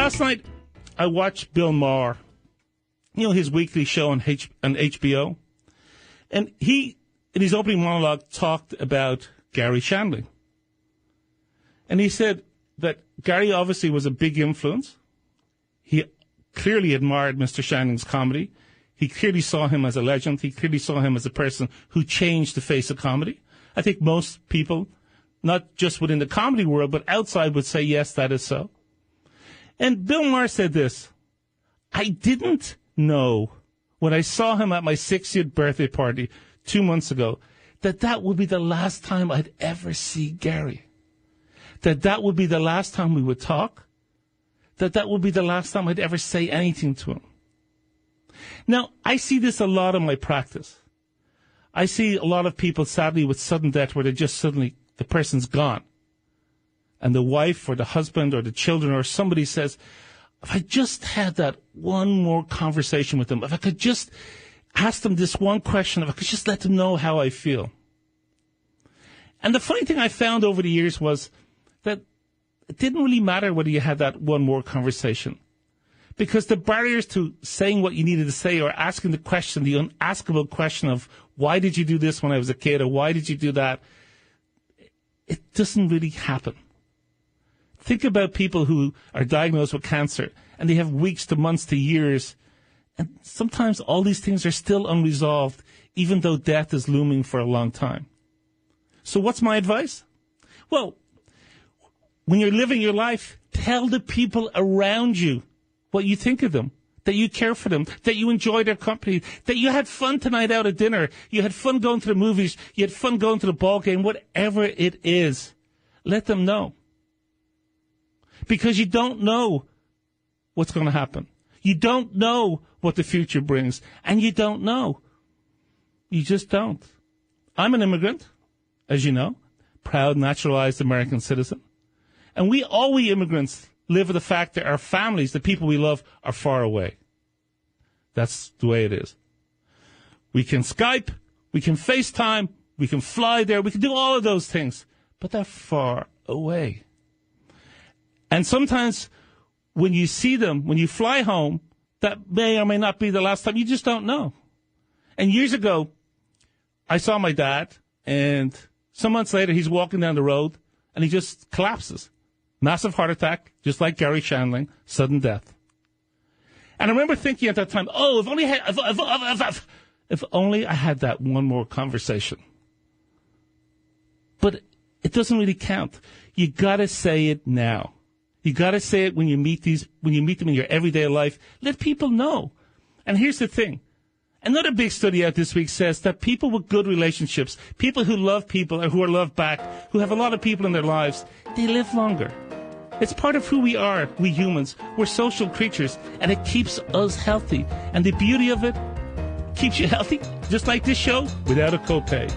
last night I watched Bill Maher, his weekly show on HBO. And he, in his opening monologue, talked about Gary Shandling. And he said that Gary obviously was a big influence. He clearly admired Mr. Shandling's comedy. He clearly saw him as a legend. He clearly saw him as a person who changed the face of comedy. I think most people, not just within the comedy world, but outside would say, yes, that is so. And Bill Maher said this: I didn't know when I saw him at my 60th birthday party 2 months ago that would be the last time I'd ever see Gary. That would be the last time we would talk. That would be the last time I'd ever say anything to him. Now, I see this a lot in my practice. I see a lot of people, sadly, with sudden death where they just suddenly, the person's gone. And the wife or the husband or the children or somebody says, if I just had that one more conversation with them, if I could just ask them this one question, if I could just let them know how I feel. And the funny thing I found over the years was that it didn't really matter whether you had that one more conversation, because the barriers to saying what you needed to say or asking the question, the unaskable question of why did you do this when I was a kid or why did you do that, it doesn't really happen. Think about people who are diagnosed with cancer and they have weeks to months to years, and sometimes all these things are still unresolved even though death is looming for a long time. So what's my advice? Well, when you're living your life, tell the people around you what you think of them, that you care for them, that you enjoy their company, that you had fun tonight out at dinner, you had fun going to the movies, you had fun going to the ball game, whatever it is. Let them know. Because you don't know what's going to happen. You don't know what the future brings, and you don't know. You just don't. I'm an immigrant, as you know, proud, naturalized American citizen. And we immigrants live with the fact that our families, the people we love, are far away. That's the way it is. We can Skype, we can FaceTime, we can fly there, we can do all of those things, but they're far away. And sometimes when you see them, when you fly home, that may or may not be the last time. You just don't know. And years ago, I saw my dad, and some months later, he's walking down the road, and he just collapses. Massive heart attack, just like Gary Shandling, sudden death. And I remember thinking at that time, oh, if only I had that one more conversation. But it doesn't really count. You gotta say it now. You gotta say it when you meet them in your everyday life. Let people know. And here's the thing. Another big study out this week says that people with good relationships, people who love people or who are loved back, who have a lot of people in their lives, they live longer. It's part of who we are, we humans. We're social creatures, and it keeps us healthy. And the beauty of it keeps you healthy, just like this show, without a copay.